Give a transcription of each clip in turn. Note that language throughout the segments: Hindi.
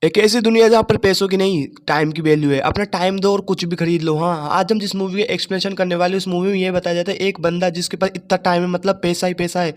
एक ऐसी दुनिया है जहाँ पर पैसों की नहीं टाइम की वैल्यू है। अपना टाइम दो और कुछ भी खरीद लो। हाँ, आज हम जिस मूवी का एक्सप्लेनेशन करने वाले हैं उस मूवी में ये बताया जाता है एक बंदा जिसके पास इतना टाइम है, मतलब पैसा ही पैसा है,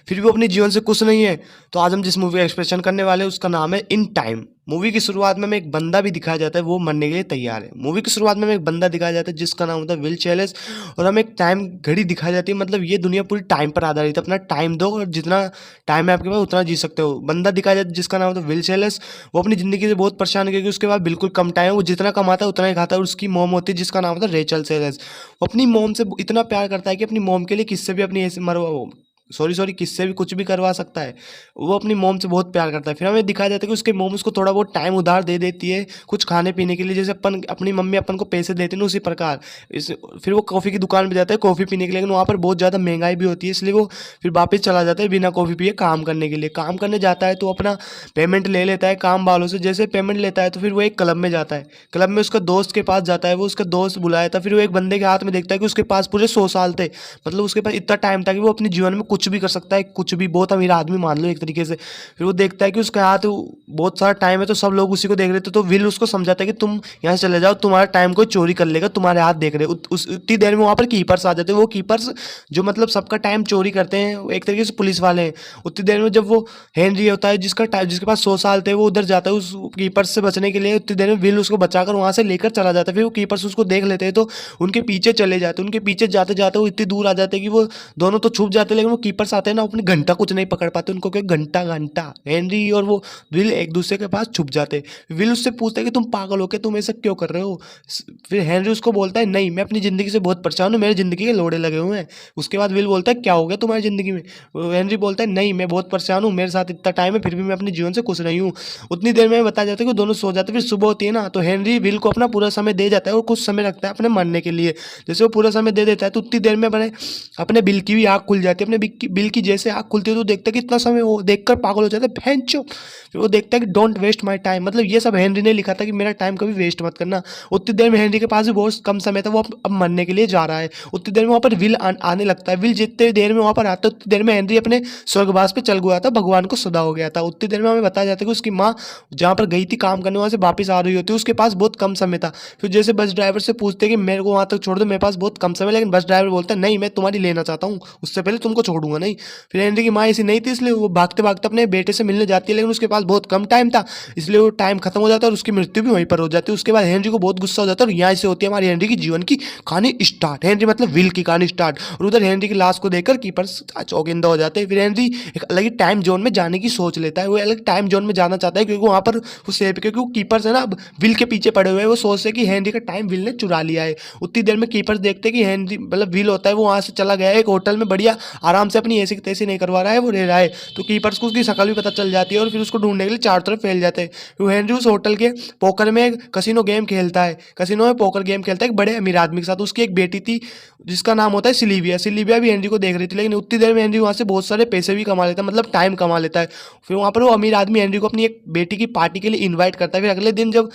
फिर भी वो अपने जीवन से खुश नहीं है। तो आज हम जिस मूवी का एक्सप्लेनेशन करने वाले हैं उसका नाम है इन टाइम। मूवी की शुरुआत में हमें एक बंदा भी दिखाया जाता है, वो मरने के लिए तैयार है। मूवी की शुरुआत में हमें एक बंदा दिखाया जाता है जिसका नाम होता है विल चैलेस, और हमें एक टाइम घड़ी दिखाई जाती है। मतलब ये दुनिया पूरी टाइम पर आधारित है। अपना टाइम दो और जितना टाइम है आपके पास उतना जी सकते हो। बंदा दिखाया जाता है जिसका नाम होता है विल चैलेस। वो अपनी ज़िंदगी से बहुत परेशान है क्योंकि उसके पास बिल्कुल कम टाइम है। वो जितना कमाता है उतना ही खाता है। और उसकी मॉम होती है जिसका नाम होता है रेचल सेलेस। वो अपनी मॉम से इतना प्यार करता है कि अपनी मॉम के लिए किससे भी अपनी ऐसे मरवा सॉरी किससे भी कुछ भी करवा सकता है। वो अपनी मॉम से बहुत प्यार करता है। फिर हमें दिखाया जाता है कि उसके मॉम उसको थोड़ा बहुत टाइम उधार दे देती है कुछ खाने पीने के लिए, जैसे अपन अपनी मम्मी अपन को पैसे देते हैं ना, उसी प्रकार इस फिर वो कॉफ़ी की दुकान पे जाता है कॉफ़ी पीने के लिए, लेकिन वहाँ पर बहुत ज़्यादा महंगाई भी होती है, इसलिए वो फिर वापस चला जाता है बिना कॉफ़ी पिए काम करने के लिए। काम करने जाता है तो अपना पेमेंट ले लेता है काम वालों से। जैसे पेमेंट लेता है तो फिर वो एक क्लब में जाता है। क्लब में उसका दोस्त के पास जाता है, वो उसका दोस्त बुलाया था। फिर वो एक बंदे के हाथ में देखता है कि उसके पास पूरे 100 साल थे। मतलब उसके पास इतना टाइम था कि वो अपने जीवन में कुछ भी कर सकता है, कुछ भी, बहुत अमीर आदमी मान लो एक तरीके से। फिर वो देखता है कि उसके हाथ बहुत सारा टाइम है तो सब लोग उसी को देख रहे थे। तो विल उसको समझाता है कि तुम यहाँ से चले जाओ, तुम्हारा टाइम कोई चोरी कर लेगा, तुम्हारे हाथ देख रहे उस उतनी देर में वहाँ पर कीपर्स आ जाते हैं। वो कीपर्स जो मतलब सबका टाइम चोरी करते हैं, वो एक तरीके से पुलिस वाले हैं। उतनी देर में जब वो हेनरी होता है जिसका टाइम, जिसके पास 100 साल थे, वो उधर जाता है उस कीपर्स से बचने के लिए। उतनी देर में विल उसको बचाकर वहाँ से लेकर चला जाता है। फिर वो कीपर्स उसको देख लेते हैं तो उनके पीछे चले जाते हैं। उनके पीछे जाते जाते वो इतनी दूर आ जाते हैं कि वो दोनों तो छुप जाते हैं, लेकिन वो कीपर्स आते हैं ना, अपनी घंटा कुछ नहीं पकड़ पाते। उनको क्या घंटा घंटा हेनरी और वो विल एक दूसरे के पास छुप जाते हैं। विल उससे पूछता है कि तुम पागल हो क्या, तुम ऐसा क्यों कर रहे हो। फिर हेनरी उसको बोलता है नहीं, मैं अपनी ज़िंदगी से बहुत परेशान हूँ, मेरी ज़िंदगी के लोड़े लगे हुए हैं। उसके बाद विल बोलता है क्या हो गया तुम्हारी ज़िंदगी में। हेनरी बोलता है नहीं, मैं बहुत परेशान हूँ, मेरे साथ इतना टाइम है फिर भी मैं अपने जीवन से खुश नहीं हूँ। उतनी देर में बताया जाता है कि दोनों सो जाते हैं। फिर सुबह होती है ना, तो हेनरी विल को अपना पूरा समय दे जाता है और कुछ समय रखता है अपने मरने के लिए। जैसे वो पूरा समय दे देता है तो उतनी देर में अपने अपने बिल की भी आँख खुल जाती है। अपने बिल की जैसे आँख खुलती है तो देखता है कि इतना समय, वो देखकर पागल हो जाता है, भैंचो। फिर वो देखता है कि डोंट वेस्ट माय टाइम, मतलब ये सब हेनरी ने लिखा था कि मेरा टाइम कभी वेस्ट मत करना। उतनी देर में हेनरी के पास भी बहुत कम समय था, वो अब मरने के लिए जा रहा है। उतनी देर में वहाँ पर विल आने लगता है। विल जितने देर में वहाँ पर आता है उतनी देर में हेनरी अपने स्वर्गवास पे चल गया था, भगवान को सदा हो गया था। उतनी देर में हमें बताया जाता है कि उसकी माँ जहाँ पर गई थी काम करने, वहाँ से वापस आ रही होती है, उसके पास बहुत कम समय था। फिर जैसे बस ड्राइवर से पूछते कि मेरे को वहाँ तक छोड़ दो, मेरे पास बहुत कम समय, लेकिन बस ड्राइवर बोलता है नहीं, मैं तुम्हारी लेना चाहता हूँ, उससे पहले तुमको छोड़ूंगा नहीं। फिर हेनरी की माँ ऐसी नहीं थी, इसलिए वो भागते भागते अपने बेटे से मिलने जाती है, लेकिन उसके पास बहुत कम टाइम था, इसलिए वो टाइम खत्म हो जाता है और उसकी मृत्यु भी वहीं पर हो जाती है। उसके बाद हेनरी को बहुत गुस्सा हो जाता है और यहाँ से होती है हमारी हेनरी की जीवन की कहानी स्टार्ट। हेनरी मतलब विल की कहानी स्टार्ट। और उधर हेनरी की लाश को देखकर कीपर चौकिंदा हो जाते हैं। फिर हेनरी एक अलग ही टाइम जोन में जाने की सोच लेता है। वो अलग टाइम जोन में जाना चाहता है क्योंकि वहाँ पर वो सेफ, क्योंकि वो कीपर्स है ना अब विल के पीछे पड़े हुए हैं। वो सोचते हैं कि हेनरी का टाइम विल ने चुरा लिया है। उतनी देर में कीपर्स देखते हैं कि हेनरी मतलब विल होता है वो वहाँ से चला गया है एक होटल में, बढ़िया आराम से अपनी ऐसी तैसी नहीं करवा रहा है, वो रह रहा है। तो कीपर्स को उसकी शक्ल भी पता चल जाती है और फिर उसको ढूंढने के लिए चारों तरफ फैल जाते हैं। फिर हेनरी उस होटल के पोकर में कसिनो गेम खेलता है, कसिनो में पोकर गेम खेलता है एक बड़े अमीर आदमी के साथ। उसकी एक बेटी थी जिसका नाम होता है सिलीविया। सिलीविया भी हेनरी को देख रही थी, लेकिन उतनी देर में हेनरी वहाँ से बहुत सारे पैसे भी कमा लेता है, मतलब टाइम कमा लेता है। फिर वहाँ पर वो अमीर आदमी हेनरी को अपनी एक बेटी की पार्टी के लिए इनवाइट करता है। फिर अगले दिन जब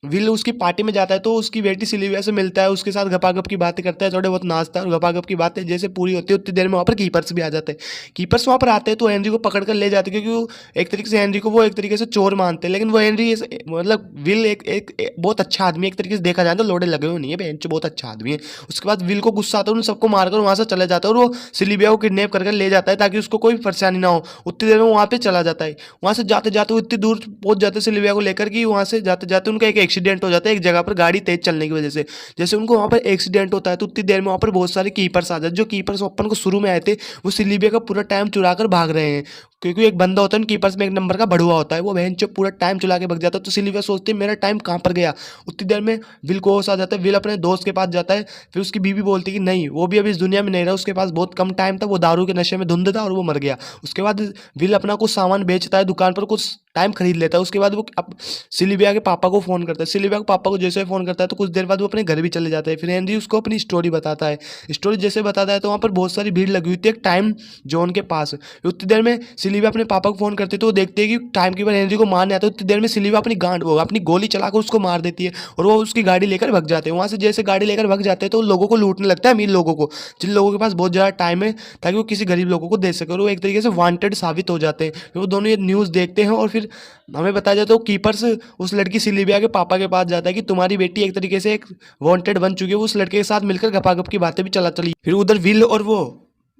विल उसकी पार्टी में जाता है तो उसकी बेटी सिल्विया से मिलता है, उसके साथ गपागप की बातें करता है, थोड़े बहुत नाचता है और गपागप की बातें जैसे पूरी होती है उतनी देर में वहाँ पर कीपर्स भी आ जाते हैं। कीपर्स वहाँ पर आते हैं तो हेनरी को पकड़ कर ले जाते हैं, क्योंकि वो एक तरीके से हेनरी को वो एक तरीके से चोर मानते हैं। लेकिन वो हेनरी मतलब विल एक बहुत अच्छा आदमी है, एक तरीके से देखा जाए तो लोड़े लगे हुए नहीं है, बेंच बहुत अच्छा आदमी है। उसके बाद विल को गुस्सा आता है, उन सबको मारकर वहाँ से चले जाता है और वो सिल्विया को किडनैप कर ले जाता है ताकि उसको कोई परेशानी ना हो। उतनी देर में वहाँ पे चला जाता है। वहाँ से जाते जाते वो इतनी दूर पहुँच जाते हैं सिल्विया को लेकर कि वहाँ से जाते जाते उनका एक एक्सीडेंट हो जाता है एक जगह पर गाड़ी तेज चलने की वजह से। जैसे उनको वहाँ पर एक्सीडेंट होता है तो उतनी देर में वहाँ पर बहुत सारे कीपर्स आ जाते हैं। जो कीपर्स अपन को शुरू में आए थे वो सिलीबिया का पूरा टाइम चुरा कर भाग रहे हैं, क्योंकि एक बंदा होता है कीपर्स में एक नंबर का बढ़ुआ होता है, वो बहन जो पूरा टाइम चुरा के भाग जाता है। तो सिलीबिया सोचते हैं मेरा टाइम कहाँ पर गया। उतनी देर में विल को होश आ जाता है। विल अपने दोस्त के पास जाता है। फिर उसकी बीवी बोलती है कि नहीं, वो भी अभी इस दुनिया में नहीं रहा, उसके पास बहुत कम टाइम था, वो दारू के नशे में धुंध था और वो मर गया। उसके बाद विल अपना कुछ सामान बेचता है दुकान पर, कुछ टाइम खरीद लेता है। उसके बाद वो सिल्विया के पापा को फ़ोन करता है। सिल्विया के पापा को जैसे फ़ोन करता है तो कुछ देर बाद वो अपने घर भी चले जाते हैं। फिर हेनरी उसको अपनी स्टोरी बताता है। स्टोरी जैसे बताता है तो वहाँ पर बहुत सारी भीड़ लगी हुई थी एक टाइम जोन के पास। उतनी देर में सिल्विया अपने पापा को फ़ोन करती है तो वो देखते हैं कि टाइम कीपर हेनरी को मारने आता है। उतनी देर में सिल्विया अपनी अपनी गोली चलाकर उसको मार देती है और वो उसकी गाड़ी लेकर भग जाते हैं। वहाँ से जैसे गाड़ी लेकर भग जाते हैं तो लोगों को लूटने लगता है, अमीर लोगों को, जिन लोगों के पास बहुत ज़्यादा टाइम है, ताकि वो किसी गरीब लोगों को दे सके, और वो एक तरीके से वांटेड साबित हो जाते हैं। फिर वो दोनों ये न्यूज़ देखते हैं और फिर फिर हमें बताया जाता है वो कीपर्स उस लड़की सिल्विया के पापा के पास जाता है कि तुम्हारी बेटी एक तरीके से एक वांटेड बन चुकी है। वो उस लड़के के साथ मिलकर गपागप की बातें भी चला चली। फिर उधर विल और वो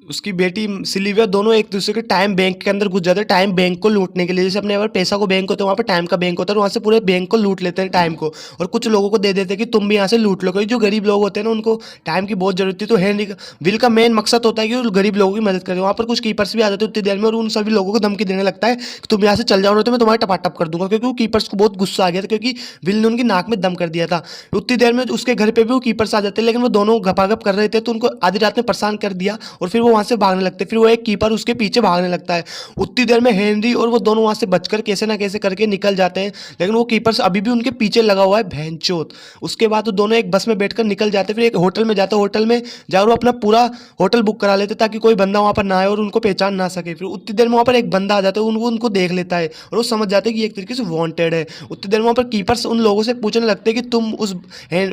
उसकी बेटी सिल्विया दोनों एक दूसरे के टाइम बैंक के अंदर घुस जाते हैं, टाइम बैंक को लूटने के लिए। जैसे अपने अगर पैसा को बैंक होता है, वहाँ पर टाइम का बैंक होता है, वहाँ से पूरे बैंक को लूट लेते हैं टाइम को, और कुछ लोगों को दे देते हैं कि तुम भी यहाँ से लूट लो, क्योंकि जो गरीब लोग होते हैं ना उनको टाइम की बहुत जरूरत थी। तो हेनरी विल का मेन मकसद होता है कि वो गरीब लोगों की मदद करे। वहाँ पर कुछ कीपर्स भी आ जाते हैं उतनी देर में, और उन सभी लोगों को धमकी देने लगता है कि तुम यहाँ से चल जाओ, तो मैं तुम्हारे टपाटप कर दूंगा, क्योंकि वो कीपर्स को बहुत गुस्सा आ गया था, क्योंकि विल ने उनकी नाक में दम कर दिया था। उतनी देर में उसके घर पे भी वो कीपर्स आ जाते हैं, लेकिन वो दोनों गपागप कर रहे थे तो उनको आधी रात में परेशान कर दिया, और फिर वो वहाँ से भागने लगते। फिर वो एक कीपर उसके पीछे भागने लगता है। उतनी देर में हेनरी और वो दोनों वहाँ से बचकर कैसे ना कैसे करके निकल जाते हैं, लेकिन वो कीपर्स अभी भी उनके पीछे लगा हुआ है, भैंचोद। उसके बाद वो दोनों एक बस में बैठकर निकल जाते, फिर एक होटल में जाते, होटल में जाकर वो अपना पूरा होटल बुक करा लेते ताकि कोई बंदा वहाँ पर ना आए और उनको पहचान ना सके। फिर उतनी देर में वहाँ पर एक बंदा आ जाता है, उनको उनको देख लेता है और वो समझ जाते हैं कि एक तरीके से वांटेड है। उतनी देर में वहाँ पर कीपर्स उन लोगों से पूछने लगते हैं कि तुम उस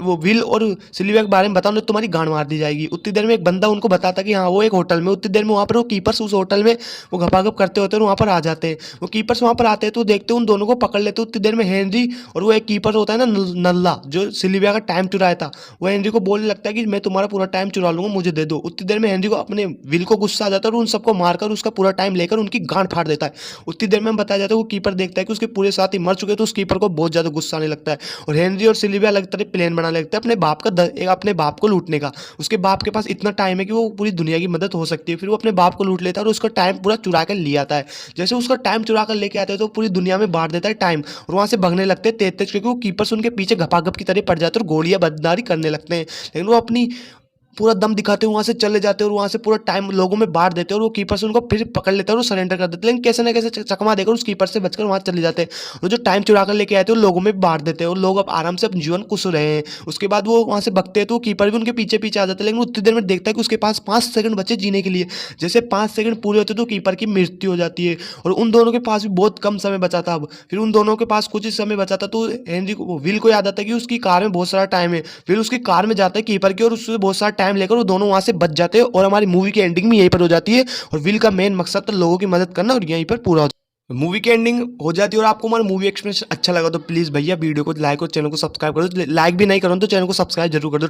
वो विल और सिल्विया के बारे में बताओ, नहीं तो तुम्हारी गांड मार दी जाएगी। उतनी देर में एक बंदा उनको बताता कि हाँ वो एक होटल में। उतनी देर में वहाँ पर वो कीपर्स उस होटल में वो घपाघप करते होते हैं और वहाँ पर आ जाते हैं। वो कीपर्स वहाँ पर आते हैं तो देखते हैं उन दोनों को पकड़ लेते हैं। उतनी देर में हेनरी और वो एक कीपर होता है ना नल्ला, जो सिल्विया का टाइम चुराया था, वो हेनरी को बोलने लगता है कि मैं तुम्हारा पूरा टाइम चुरा लूंगा, मुझे दे दो। उतनी देर में हेनरी को अपने विल को गुस्सा आ जाता है और उन सबको मारकर उसका पूरा टाइम लेकर उनकी गांड फाड़ देता है। उतनी देर में हम बताया जाता है वो कीपर देखता है कि उसके पूरे साथी मर चुके हैं, तो उस कीपर को बहुत ज्यादा गुस्सा आने लगता है, और हेनरी और सिल्विया लगता है प्लान बनाने लगता है अपने बाप को लूटने का। उसके बाप के पास इतना टाइम है कि वो पूरी दुनिया की मदद हो सकती है। फिर वो अपने बाप को लूट लेता है और उसका टाइम पूरा चुरा कर ले आता है। जैसे उसका टाइम चुरा कर लेके आते हैं तो पूरी दुनिया में बांट देता है टाइम, और वहां से भगने लगते हैं तेज तेज, क्योंकि वो कीपर्स उनके पीछे घपाघप की तरह पड़ जाते हैं और गोलियां बददारी करने लगते हैं। लेकिन वो अपनी पूरा दम दिखाते हुए वहाँ से चले जाते हैं और वहाँ से पूरा टाइम लोगों में बांट देते हैं, और वो कीपर से उनको फिर पकड़ लेते हैं और वो सरेंडर कर देते हैं। लेकिन कैसे ना कैसे चकमा देकर उस कीपर से बचकर वहाँ चले जाते हैं, और जो टाइम चुरा कर लेके आए थे वो लोगों में बांट देते हैं, और लोग अब आराम से अपने जीवन कुछ रहे हैं। उसके बाद वो वहाँ से भगते हैं तो वो कीपर भी उनके पीछे पीछे आ जाता है, लेकिन उतनी देर में देखता है कि उसके पास 5 सेकंड बचे जीने के लिए। जैसे 5 सेकंड पूरे होते तो कीपर की मृत्यु हो जाती है, और उन दोनों के पास भी बहुत कम समय बचा था। अब फिर उन दोनों के पास कुछ ही समय बचा था तो हेनरी को विल को याद आता है कि उसकी कार में बहुत सारा टाइम है। फिर उसकी कार में जाता है कीपर की, और उससे बहुत सारा टाइम लेकर वो दोनों वहाँ से बच जाते हैं, और हमारी मूवी की एंडिंग भी यहीं पर हो जाती है। और विल का मेन मकसद था लोगों की मदद करना, और यहीं पर पूरा हो जाता है। मूवी की एंडिंग हो जाती है। और आपको हमारा मूवी एक्सपीरियंस अच्छा लगा तो प्लीज़ भैया वीडियो को लाइक और चैनल को सब्सक्राइब कर दो। लाइक भी नहीं करो तो चैनल को सब्सक्राइब जरूर कर दो।